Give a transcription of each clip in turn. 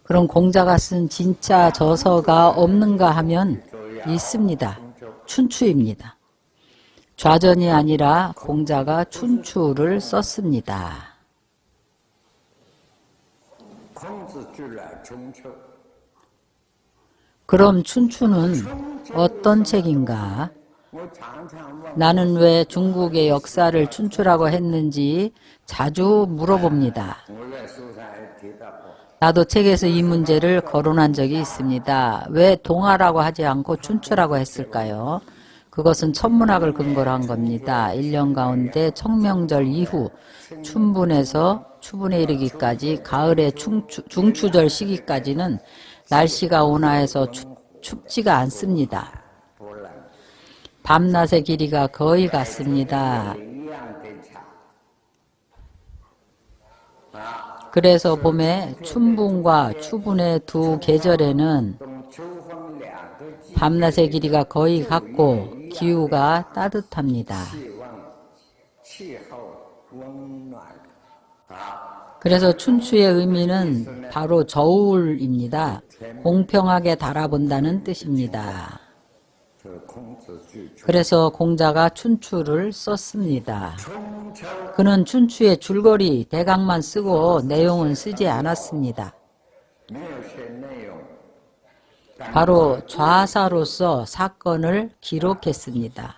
그럼 공자가 쓴 진짜 저서가 없는가 하면 있습니다. 춘추입니다. 좌전이 아니라 공자가 춘추를 썼습니다. 그럼 춘추는 어떤 책인가? 나는 왜 중국의 역사를 춘추라고 했는지 자주 물어봅니다. 나도 책에서 이 문제를 거론한 적이 있습니다. 왜 동화라고 하지 않고 춘추라고 했을까요? 그것은 천문학을 근거로 한 겁니다. 1년 가운데 청명절 이후 춘분에서 추분에 이르기까지 가을의 중추절 시기까지는 날씨가 온화해서 춥지가 않습니다. 밤낮의 길이가 거의 같습니다. 그래서 봄에 춘분과 추분의 두 계절에는 밤낮의 길이가 거의 같고 기후가 따뜻합니다. 그래서 춘추의 의미는 바로 저울입니다. 공평하게 달아본다는 뜻입니다. 그래서 공자가 춘추를 썼습니다. 그는 춘추의 줄거리 대강만 쓰고 내용은 쓰지 않았습니다. 바로 좌사로서 사건을 기록했습니다.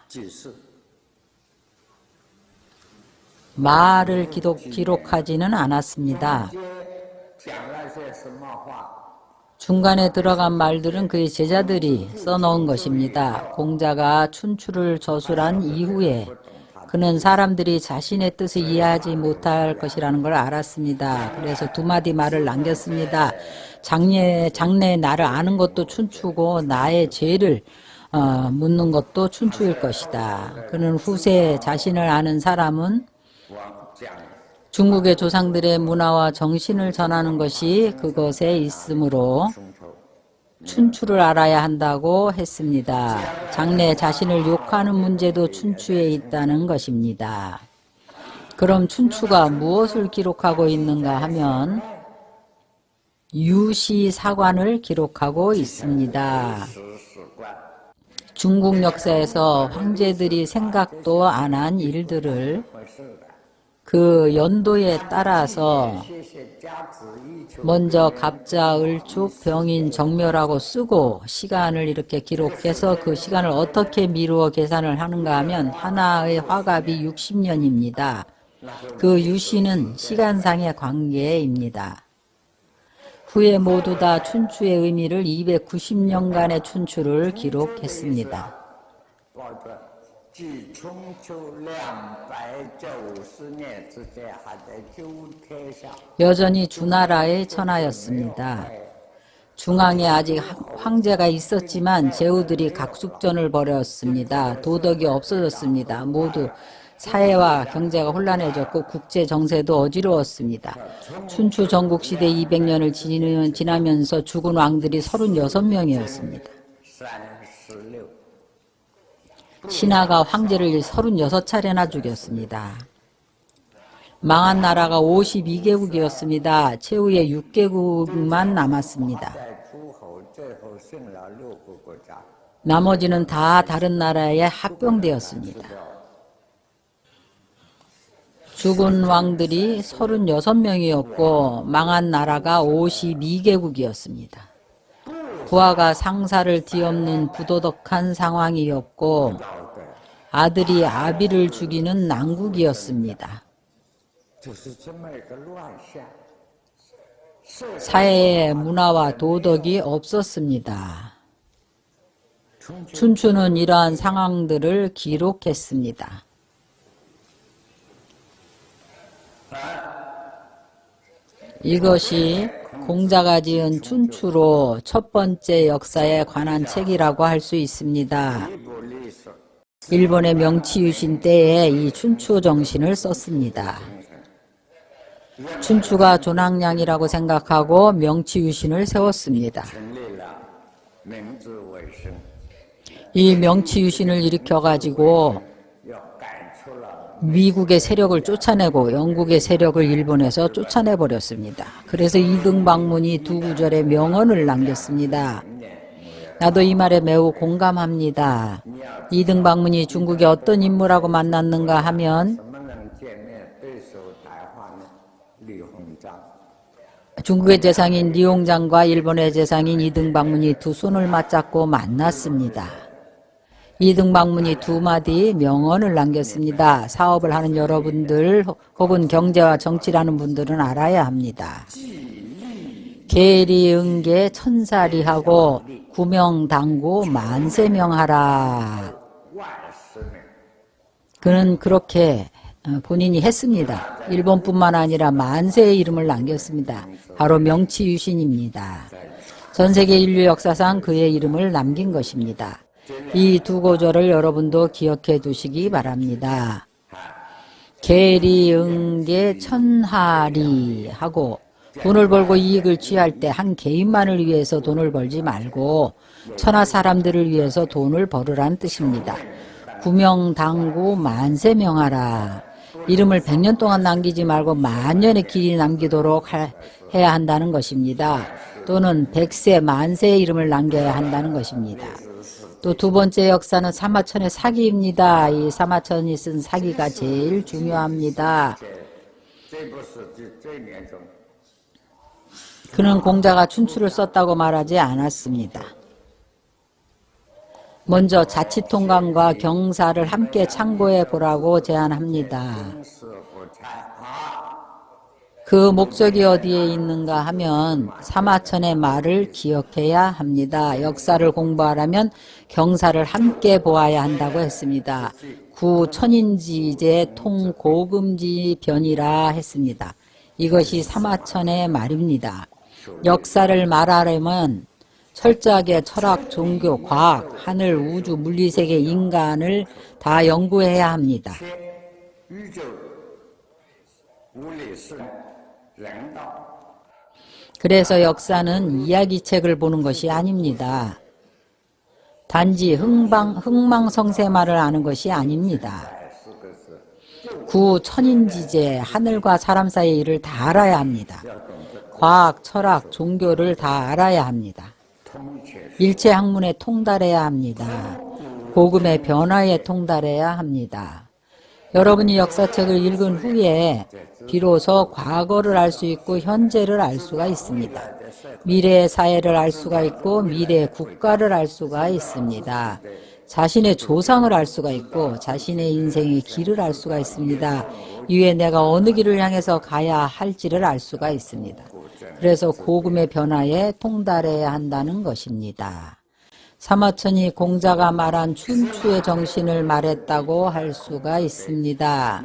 말을 기록하지는 않았습니다. 중간에 들어간 말들은 그의 제자들이 써놓은 것입니다. 공자가 춘추를 저술한 이후에 그는 사람들이 자신의 뜻을 이해하지 못할 것이라는 걸 알았습니다. 그래서 두 마디 말을 남겼습니다. 장래에 나를 아는 것도 춘추고 나의 죄를 묻는 것도 춘추일 것이다. 그는 후세 자신을 아는 사람은 중국의 조상들의 문화와 정신을 전하는 것이 그것에 있으므로 춘추를 알아야 한다고 했습니다. 장래 자신을 욕하는 문제도 춘추에 있다는 것입니다. 그럼 춘추가 무엇을 기록하고 있는가 하면 유시사관을 기록하고 있습니다. 중국 역사에서 황제들이 생각도 안 한 일들을 그 연도에 따라서 먼저 갑자, 을축, 병인, 정묘라고 쓰고 시간을 이렇게 기록해서 그 시간을 어떻게 미루어 계산을 하는가 하면 하나의 화갑이 60년입니다. 그 유시는 시간상의 관계입니다. 후에 모두 다 춘추의 의미를 290년간의 춘추를 기록했습니다. 여전히 주나라의 천하였습니다. 중앙에 아직 황제가 있었지만 제후들이 각숙전을 벌였습니다. 도덕이 없어졌습니다. 모두 사회와 경제가 혼란해졌고 국제 정세도 어지러웠습니다. 춘추 전국시대 200년을 지나면서 죽은 왕들이 36명이었습니다. 신하가 황제를 36차례나 죽였습니다. 망한 나라가 52개국이었습니다. 최후의 6개국만 남았습니다. 나머지는 다 다른 나라에 합병되었습니다. 죽은 왕들이 36명이었고 망한 나라가 52개국이었습니다. 부하가 상사를 뒤엎는 부도덕한 상황이었고 아들이 아비를 죽이는 난국이었습니다. 사회에 문화와 도덕이 없었습니다. 춘추는 이러한 상황들을 기록했습니다. 이것이 공자가 지은 춘추로 첫 번째 역사에 관한 책이라고 할 수 있습니다. 일본의 명치유신 때에 이 춘추 정신을 썼습니다. 춘추가 존학량이라고 생각하고 명치유신을 세웠습니다. 이 명치유신을 일으켜가지고 미국의 세력을 쫓아내고 영국의 세력을 일본에서 쫓아내버렸습니다. 그래서 이등박문이 두 구절의 명언을 남겼습니다. 나도 이 말에 매우 공감합니다. 이등박문이 중국의 어떤 인물하고 만났는가 하면 중국의 재상인 리홍장과 일본의 재상인 이등박문이 두 손을 맞잡고 만났습니다. 이등박문이 두 마디 명언을 남겼습니다. 사업을 하는 여러분들 혹은 경제와 정치라는 분들은 알아야 합니다. 계리응계 천사리하고 구명당구 만세명하라. 그는 그렇게 본인이 했습니다. 일본뿐만 아니라 만세의 이름을 남겼습니다. 바로 명치유신입니다. 전 세계 인류 역사상 그의 이름을 남긴 것입니다. 이 두 구절을 여러분도 기억해 두시기 바랍니다. 계리응계 천하리 하고 돈을 벌고 이익을 취할 때 한 개인만을 위해서 돈을 벌지 말고 천하 사람들을 위해서 돈을 벌으란 뜻입니다. 구명당구 만세명하라. 이름을 100년 동안 남기지 말고 만년의 길이 남기도록 해야 한다는 것입니다. 또는 100세 만세의 이름을 남겨야 한다는 것입니다. 또 두 번째 역사는 사마천의 사기입니다. 이 사마천이 쓴 사기가 제일 중요합니다. 그는 공자가 춘추를 썼다고 말하지 않았습니다. 먼저 자치통감과 경사를 함께 참고해 보라고 제안합니다. 그 목적이 어디에 있는가 하면 사마천의 말을 기억해야 합니다. 역사를 공부하려면 경사를 함께 보아야 한다고 했습니다. 구천인지제 통고금지변이라 했습니다. 이것이 사마천의 말입니다. 역사를 말하려면 철저하게 철학, 종교, 과학, 하늘, 우주, 물리세계, 인간을 다 연구해야 합니다. 그래서 역사는 이야기책을 보는 것이 아닙니다. 단지 흥망성쇠말을 아는 것이 아닙니다. 구천인지제, 하늘과 사람 사이의 일을 다 알아야 합니다. 과학, 철학, 종교를 다 알아야 합니다. 일체 학문에 통달해야 합니다. 고금의 변화에 통달해야 합니다. 여러분이 역사책을 읽은 후에 비로소 과거를 알 수 있고 현재를 알 수가 있습니다. 미래의 사회를 알 수가 있고 미래의 국가를 알 수가 있습니다. 자신의 조상을 알 수가 있고 자신의 인생의 길을 알 수가 있습니다. 이후에 내가 어느 길을 향해서 가야 할지를 알 수가 있습니다. 그래서 고금의 변화에 통달해야 한다는 것입니다. 사마천이 공자가 말한 춘추의 정신을 말했다고 할 수가 있습니다.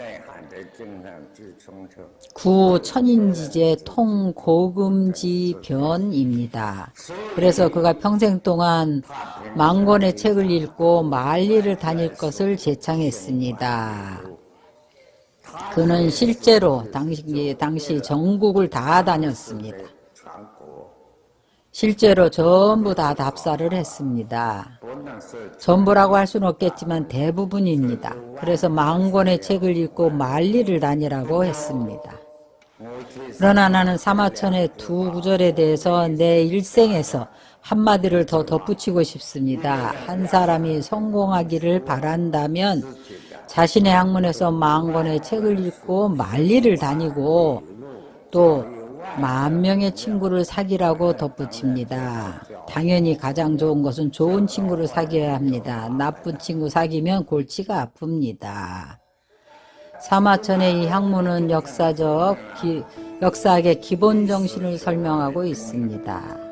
구천인지제 통고금지변입니다. 그래서 그가 평생 동안 만권의 책을 읽고 만리를 다닐 것을 제창했습니다. 그는 실제로 당시 전국을 다 다녔습니다. 실제로 전부 다 답사를 했습니다. 전부라고 할 수는 없겠지만 대부분입니다. 그래서 만권의 책을 읽고 만리를 다니라고 했습니다. 그러나 나는 사마천의 두 구절에 대해서 내 일생에서 한마디를 더 덧붙이고 싶습니다. 한 사람이 성공하기를 바란다면 자신의 학문에서 만권의 책을 읽고 만리를 다니고 또 10,000명의 친구를 사귀라고 덧붙입니다. 당연히 가장 좋은 것은 좋은 친구를 사귀어야 합니다. 나쁜 친구 사귀면 골치가 아픕니다. 사마천의 이 학문은 역사학의 기본 정신을 설명하고 있습니다.